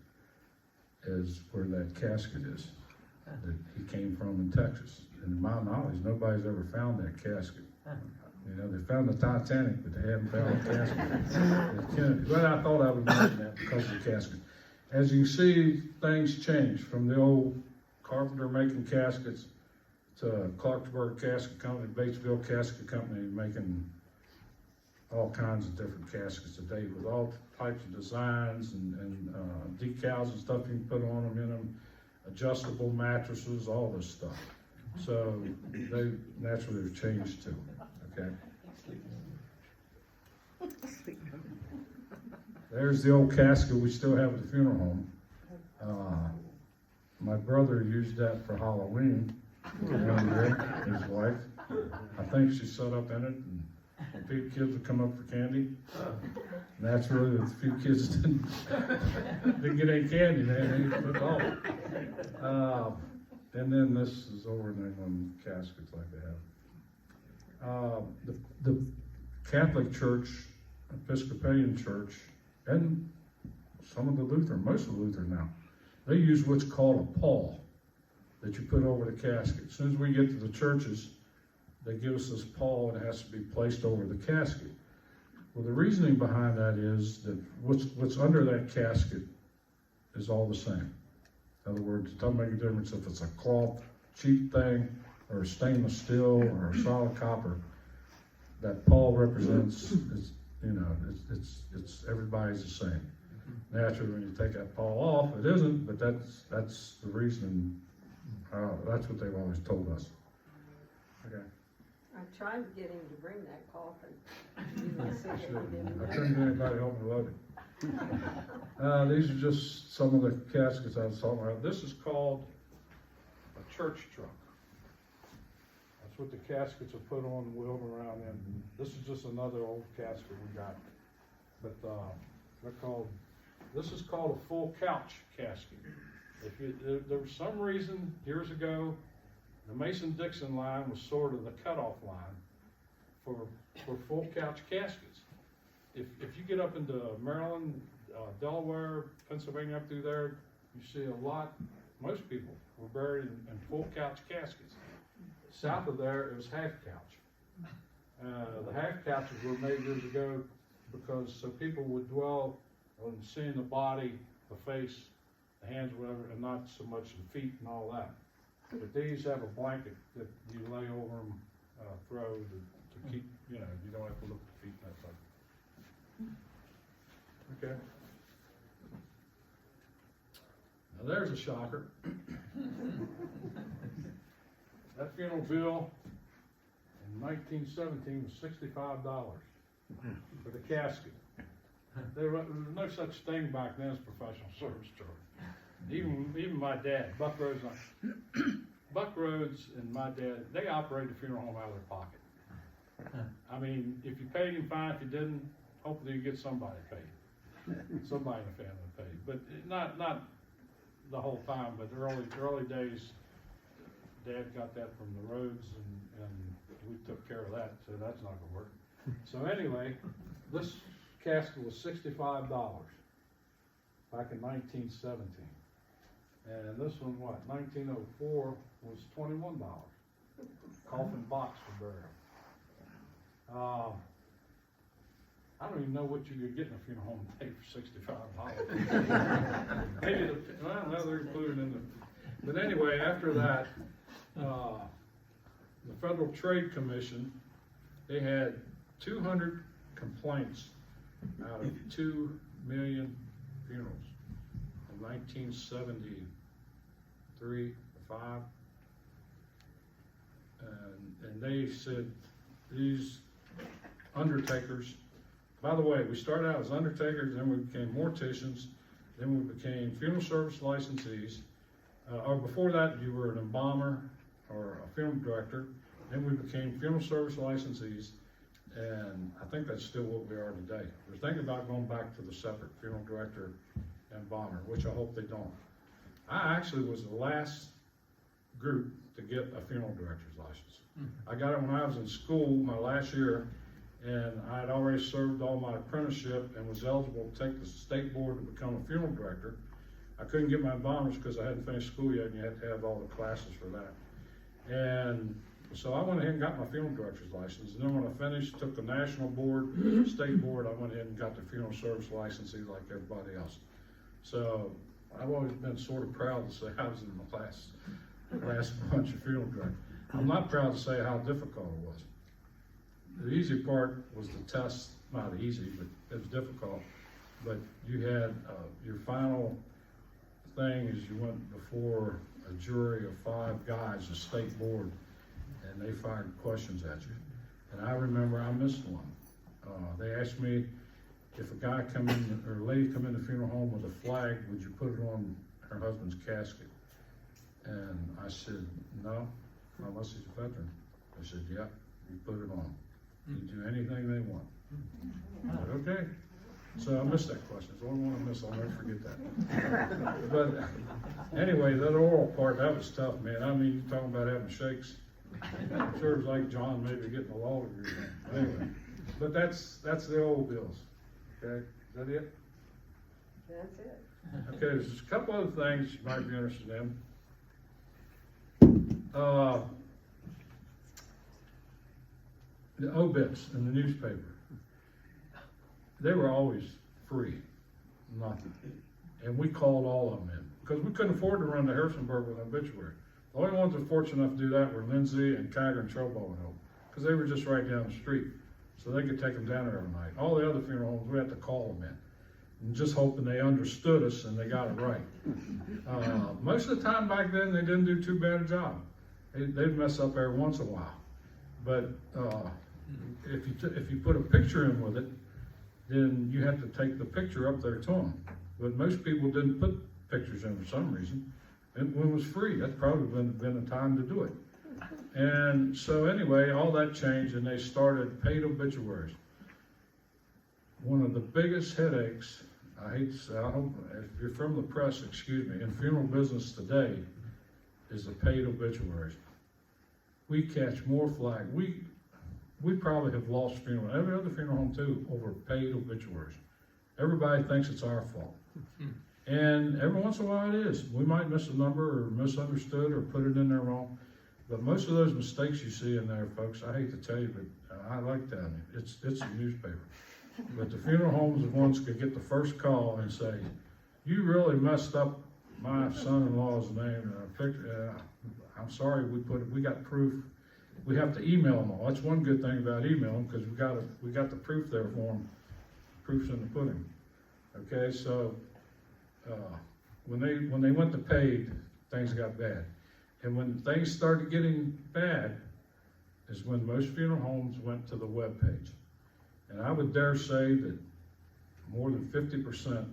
is where that casket is. that he came from in Texas. And to my knowledge, nobody's ever found that casket. You know, they found the Titanic, but they haven't found the casket. But I thought I would mention that because of the casket. As you can see, things changed from the old carpenter making caskets to Clarksburg Casket Company, Batesville Casket Company making all kinds of different caskets today with all types of designs and decals and stuff you can put on them in them, adjustable mattresses, all this stuff. So they naturally have changed too, okay? There's the old casket we still have at the funeral home. My brother used that for Halloween one year, his wife. I think she set up in it and a few kids would come up for candy. Naturally, the few kids didn't get any candy, man, they took all. And then this is over in England, caskets like they have. The Catholic Church, Episcopalian Church, and some of the Lutheran, most of the Lutheran now, they use what's called a pall that you put over the casket. As soon as we get to the churches, they give us this pall and it has to be placed over the casket. Well, the reasoning behind that is that what's under that casket is all the same. In other words, it doesn't make a difference if it's a cloth, cheap thing, or stainless steel, or a solid copper. That pall represents, it's everybody's the same. Naturally, when you take that pall off, it isn't, but that's the reason. That's what they've always told us. Okay. I tried to get him to bring that coffin. He was sick and he didn't I know. couldn't get anybody home to load it. These are just some of the caskets I was talking about. This is called a church truck. That's what the caskets are put on and wheeled around in. This is just another old casket we got. But this is called a full couch casket. There was some reason years ago, the Mason-Dixon line was sort of the cutoff line for full couch caskets. If you get up into Maryland, Delaware, Pennsylvania, up through there, you see most people were buried in full couch caskets. South of there, it was half couch. The half couches were made years ago so people would dwell on seeing the body, the face, the hands, whatever, and not so much the feet and all that. But these have a blanket that you lay over them, throw to keep, you don't have to look at the feet and that stuff. Okay. Now there's a shocker. That funeral bill in 1917 was $65 for the casket. There was no such thing back then as professional service charge. Even my dad, Buck Rhodes and my dad, they operated the funeral home out of their pocket. I mean, if you paid him, fine. If you didn't, hopefully you get somebody paid. Somebody in the family paid. But not the whole time, but the early days, Dad got that from the Rhodes and we took care of that, so that's not gonna work. So anyway, this casket was $65 back in 1917. And this one, 1904 was $21. Coffin box for burial. I don't even know what you could get in a funeral home today for $65. Maybe they're included in the. But anyway, after that, the Federal Trade Commission, they had 200 complaints out of 2 million funerals in 1973 or 5. And they said these undertakers, by the way, we started out as undertakers, then we became morticians, then we became funeral service licensees. Or before that, you were an embalmer or a funeral director. Then we became funeral service licensees, and I think that's still what we are today. We're thinking about going back to the separate funeral director and embalmer, which I hope they don't. I actually was the last group to get a funeral director's license. I got it when I was in school, my last year, and I had already served all my apprenticeship and was eligible to take the state board to become a funeral director. I couldn't get my embalmers because I hadn't finished school yet, and you had to have all the classes for that. And so I went ahead and got my funeral director's license, and then when I finished, took the national board, state board, I went ahead and got the funeral service licensing like everybody else. So I've always been sort of proud to say I was in the last bunch of funeral directors. I'm not proud to say how difficult it was. The easy part was the test, not easy, but it was difficult. But you had your final thing is you went before a jury of 5 guys, a state board, and they fired questions at you. And I remember I missed one. They asked me if a guy come in, or a lady come in the funeral home with a flag, would you put it on her husband's casket? And I said, no, unless he's a veteran. They said, yeah, you put it on. You do anything they want. I said, okay. So I missed that question. It's the only one I missed. I'll never forget that. But anyway, that oral part, that was tough, man. I mean, you're talking about having shakes. I'm sure it was like John maybe getting a law degree. Anyway, but that's the old bills. Okay, is that it? That's it. Okay, there's just a couple other things you might be interested in. The obits in the newspaper. They were always free, nothing. And we called all of them in, because we couldn't afford to run to Harrisonburg with an obituary. The only ones that were fortunate enough to do that were Lindsay and Kiger and Trobo and Hope, because they were just right down the street. So they could take them down there every night. All the other funeral homes, we had to call them in, and just hoping they understood us and they got it right. Most of the time back then, they didn't do too bad a job. They'd mess up every once in a while. But if you put a picture in with it, then you have to take the picture up there to them. But most people didn't put pictures in for some reason. And when it was free, that's probably been the time to do it. And so anyway, all that changed and they started paid obituaries. One of the biggest headaches, I hate to say, if you're from the press, excuse me, in funeral business today, is the paid obituaries. We catch more flack. We probably have lost funeral, every other funeral home too, over paid obituaries. Everybody thinks it's our fault. And every once in a while it is. We might miss a number or misunderstood or put it in there wrong. But most of those mistakes you see in there, folks, I hate to tell you, but I like that. It's a newspaper. But the funeral homes the ones could get the first call and say, you really messed up my son-in-law's name and a picture. I'm sorry, we got proof. We have to email them all. That's one good thing about emailing, because we got the proof there for them. Proof's in the pudding. Okay, so when they went to paid, things got bad. And when things started getting bad, is when most funeral homes went to the web page. And I would dare say that more than 50%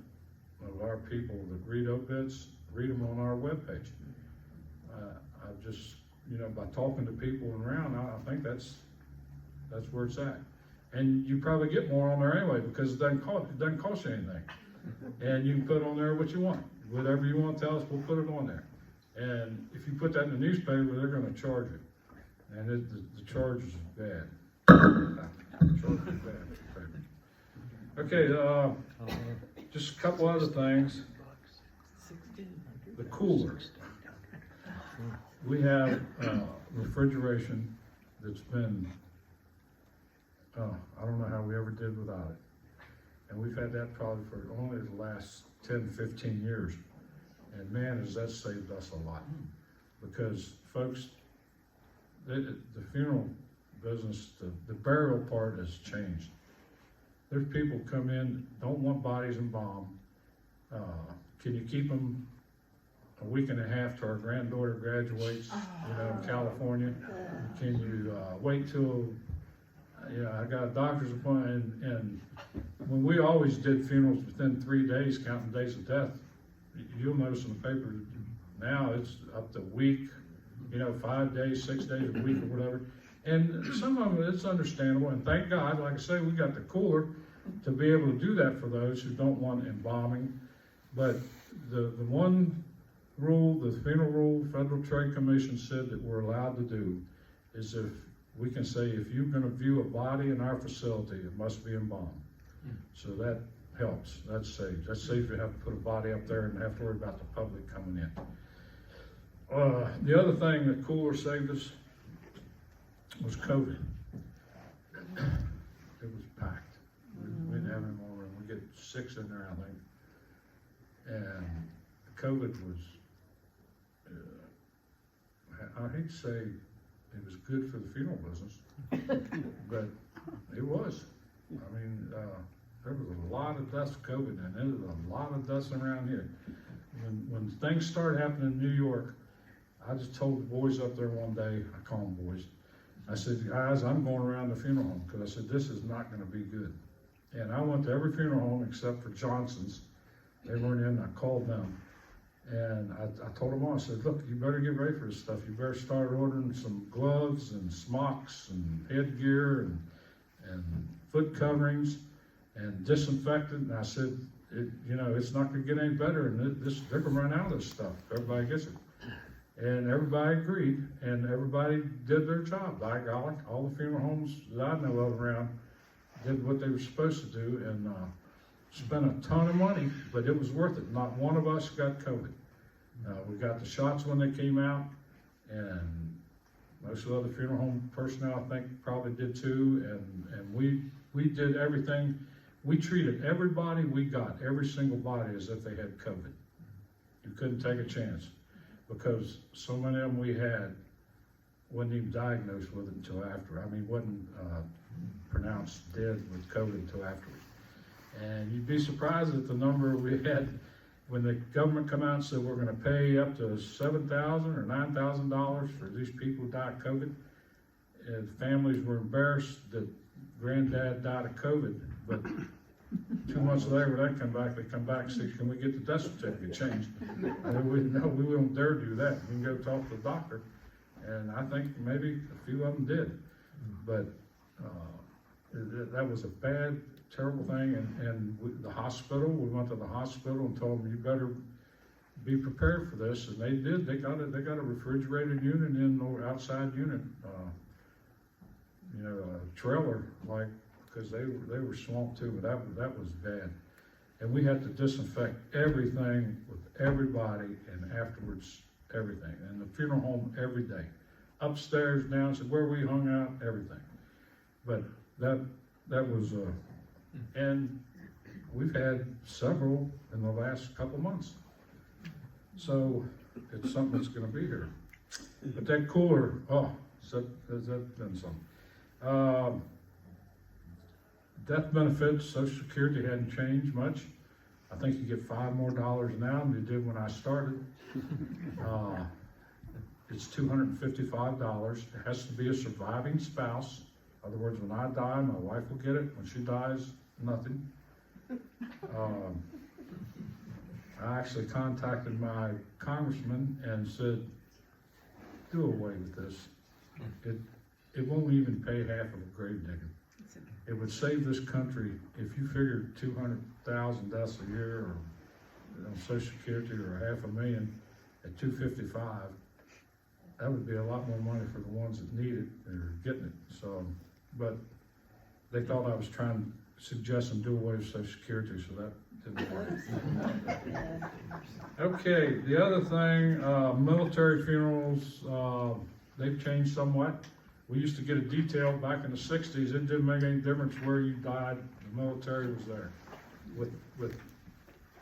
of our people that read obits read them on our web page. I just, by talking to people around, I think that's where it's at. And you probably get more on there anyway, because it doesn't cost you anything. And you can put on there what you want. Whatever you want to tell us, we'll put it on there. And if you put that in the newspaper, they're going to charge you. And the charge is bad. The charge is bad. Okay, just a couple other things. The coolers. We have refrigeration that's been, I don't know how we ever did without it. And we've had that probably for only the last 10, 15 years. And man, has that saved us a lot. Because folks, the funeral business, the burial part has changed. There's people come in, don't want bodies embalmed. Can you keep them a week and a half till our granddaughter graduates, in California? Can you wait till, I got a doctor's appointment, and when we always did funerals within 3 days, counting days of death, you'll notice in the paper, now it's up to a week, 5 days, 6 days, a week or whatever. And some of it, it's understandable, and thank God, like I say, we got the cooler to be able to do that for those who don't want embalming. But the one rule, the funeral rule, Federal Trade Commission said that we're allowed to do is if we can say, if you're going to view a body in our facility, it must be embalmed. So helps. That's safe. That's safe to have to put a body up there and have to worry about the public coming in. The other thing that cooler saved us was COVID. It was packed. We didn't have any more room. We get 6 in there, I think. And COVID was, I hate to say it was good for the funeral business, but it was. I mean, there was a lot of deaths of COVID, and there was a lot of deaths around here. When things started happening in New York, I just told the boys up there one day, I call them boys, I said, guys, I'm going around the funeral home, because I said, this is not gonna be good. And I went to every funeral home except for Johnson's. They weren't in, I called them. And I told them all, I said, look, you better get ready for this stuff. You better start ordering some gloves and smocks and headgear and foot coverings and disinfectant. And I said, it's not gonna get any better, and they're gonna run out of this stuff. Everybody gets it. And everybody agreed, and everybody did their job. By golly, all the funeral homes that I know of around did what they were supposed to do, and spent a ton of money, but it was worth it. Not one of us got COVID. We got the shots when they came out, and most of the other funeral home personnel, I think, probably did too, and we did everything. We treated everybody we got, every single body, as if they had COVID. You couldn't take a chance, because so many of them we had wasn't even diagnosed with it until after. I mean, wasn't pronounced dead with COVID until afterwards. And you'd be surprised at the number we had when the government come out and said we're gonna pay up to $7,000 or $9,000 for these people who died of COVID. And families were embarrassed that granddad died of COVID, but 2 months later, when they come back and say, can we get the death certificate changed? And we wouldn't dare do that. We can go talk to the doctor, and I think maybe a few of them did. But that was a bad, terrible thing, and the hospital, we went to the hospital and told them, you better be prepared for this, and they did. They got a refrigerated unit in, or outside unit, a trailer, like, because they were swamped too, but that was bad. And we had to disinfect everything with everybody, and afterwards, everything. And the funeral home every day, upstairs, downstairs, where we hung out, everything. But that was, and we've had several in the last couple months. So it's something that's gonna be here. But that cooler, has that done something? Death benefits, Social Security hadn't changed much. I think you get $5 more now than you did when I started. It's $255. It has to be a surviving spouse. In other words, when I die, my wife will get it. When she dies, nothing. I actually contacted my congressman and said, do away with this. It won't even pay half of a grave digger. It would save this country, if you figured 200,000 deaths a year, or Social Security, or 500,000 at $255, that would be a lot more money for the ones that need it or getting it. So, but they thought I was trying to suggest them do away with Social Security, so that didn't work. Okay, the other thing, military funerals, they've changed somewhat. We used to get a detail back in the 60s. It didn't make any difference where you died. The military was there with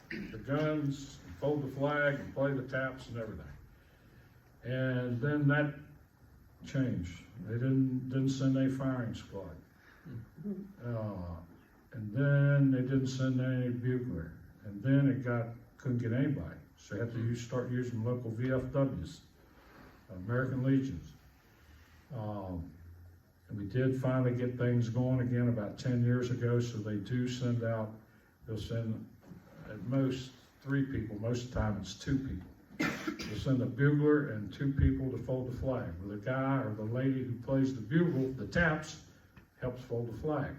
the guns, fold the flag, and play the taps and everything. And then that changed. They didn't send a firing squad. And then they didn't send any bugler. And then couldn't get anybody. So you had to start using local VFWs, American Legions. And we did finally get things going again about 10 years ago, so they do send out, they'll send at most 3 people, most of the time it's 2 people. They'll send a bugler and 2 people to fold the flag. Well, the guy or the lady who plays the bugle, the taps, helps fold the flag.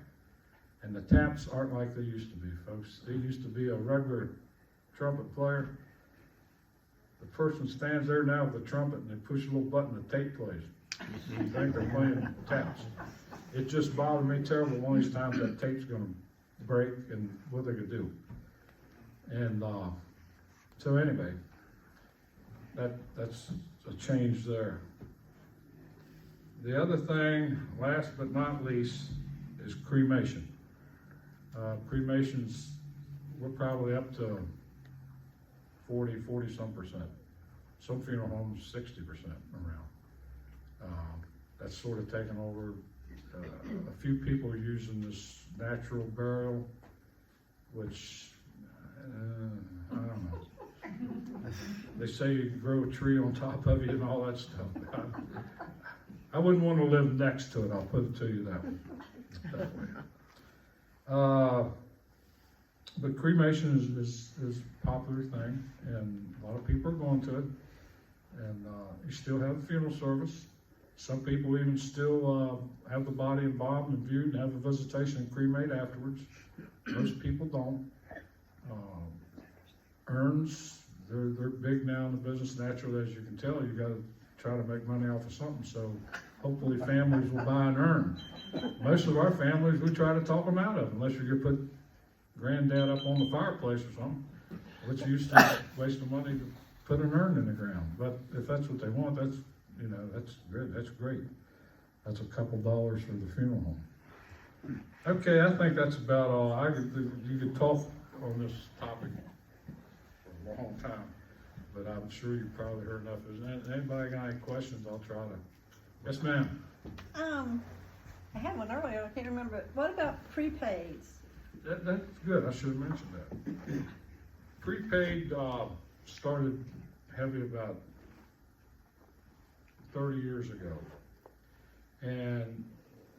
And the taps aren't like they used to be, folks. They used to be a regular trumpet player. The person stands there now with a trumpet and they push a little button, the tape plays. You think they're playing taps. It just bothered me terrible one of these times that tape's gonna break and what they could do. And, so anyway, that's a change there. The other thing, last but not least, is cremation. Cremations, we're probably up to 40-some%. Some funeral homes, 60% around. That's sort of taken over. A few people are using this natural burial, which, I don't know. They say you can grow a tree on top of you and all that stuff. I wouldn't want to live next to it, I'll put it to you that way. But cremation is a popular thing, and a lot of people are going to it. And you still have a funeral service. Some people even still have the body embalmed and viewed and have a visitation and cremate afterwards. Most people don't. Urns, they're big now in the business. Naturally, as you can tell, you got to try to make money off of something. So hopefully families will buy an urn. Most of our families, we try to talk them out of, unless you're gonna put granddad up on the fireplace or something. What's the use of wasting money to put an urn in the ground? But if that's what they want, that's good, that's great. That's a couple dollars for the funeral home. Okay, I think that's about all. You could talk on this topic for a long time, but I'm sure you've probably heard enough. Is anybody got any questions? I'll try to. Yes, ma'am. I had one earlier, I can't remember it. What about prepaids? That's good, I should have mentioned that. Prepaid, started heavy about 30 years ago. And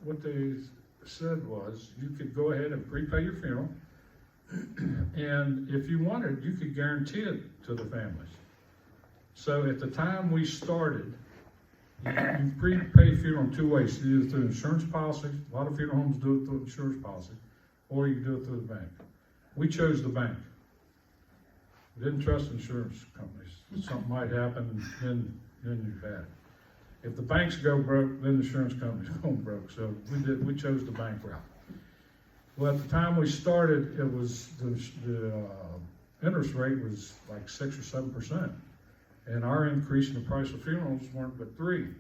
what they said was, you could go ahead and prepay your funeral, and if you wanted, you could guarantee it to the families. So at the time we started, you prepay funeral in two ways, either through insurance policy, a lot of funeral homes do it through insurance policy, or you can do it through the bank. We chose the bank. We didn't trust insurance companies. Something might happen, then you've had it. If the banks go broke, then the insurance companies go broke. So we chose the bank route. Well, at the time we started, it was the interest rate was like 6 or 7%, and our increase in the price of funerals weren't but 3%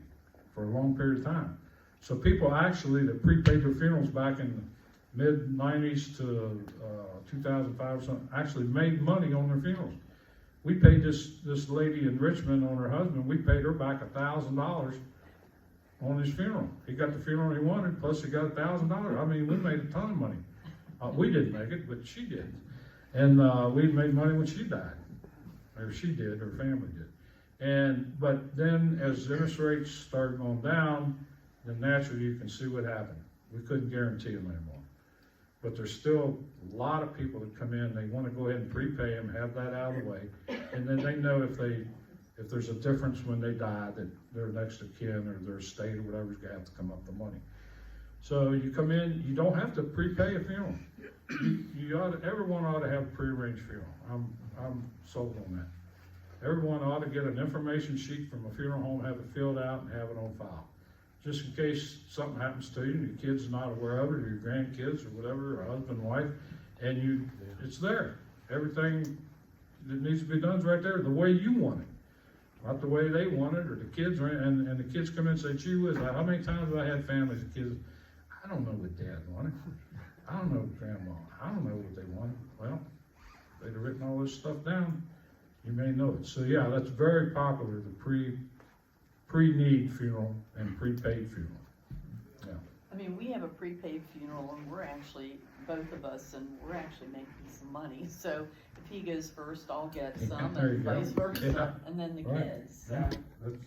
for a long period of time. So people actually that prepaid their funerals back in the mid-90s to 2005 or something actually made money on their funerals. We paid this lady in Richmond on her husband. We paid her back $1,000 on his funeral. He got the funeral he wanted, plus he got $1,000. I mean, we made a ton of money. We didn't make it, but she did. And we made money when she died, or she did, her family did. But then as the interest rates started going down, then naturally you can see what happened. We couldn't guarantee them anymore. But there's still a lot of people that come in, they want to go ahead and prepay them, have that out of the way, and then they know if there's a difference when they die, that their next of kin or their estate or whatever is going to have to come up with the money. So you come in, you don't have to prepay a funeral. Everyone ought to have a prearranged funeral. I'm sold on that. Everyone ought to get an information sheet from a funeral home, have it filled out, and have it on file. Just in case something happens to you and your kid's not aware of it, or your grandkids or whatever, or husband, wife, and it's there. Everything that needs to be done is right there, the way you want it. Not the way they want it, or the kids, and the kids come in and say, gee whiz, how many times have I had families and kids, I don't know what dad wanted. I don't know what grandma, I don't know what they wanted. Well, they'd have written all this stuff down, you may know it. So yeah, that's very popular, the pre-need funeral and prepaid funeral. Yeah. I mean, we have a prepaid funeral, and we're actually, both of us, and we're actually making some money. So if he goes first, I'll get some, There you and go. vice versa, Yeah. and then the Right. kids. So. Yeah. That's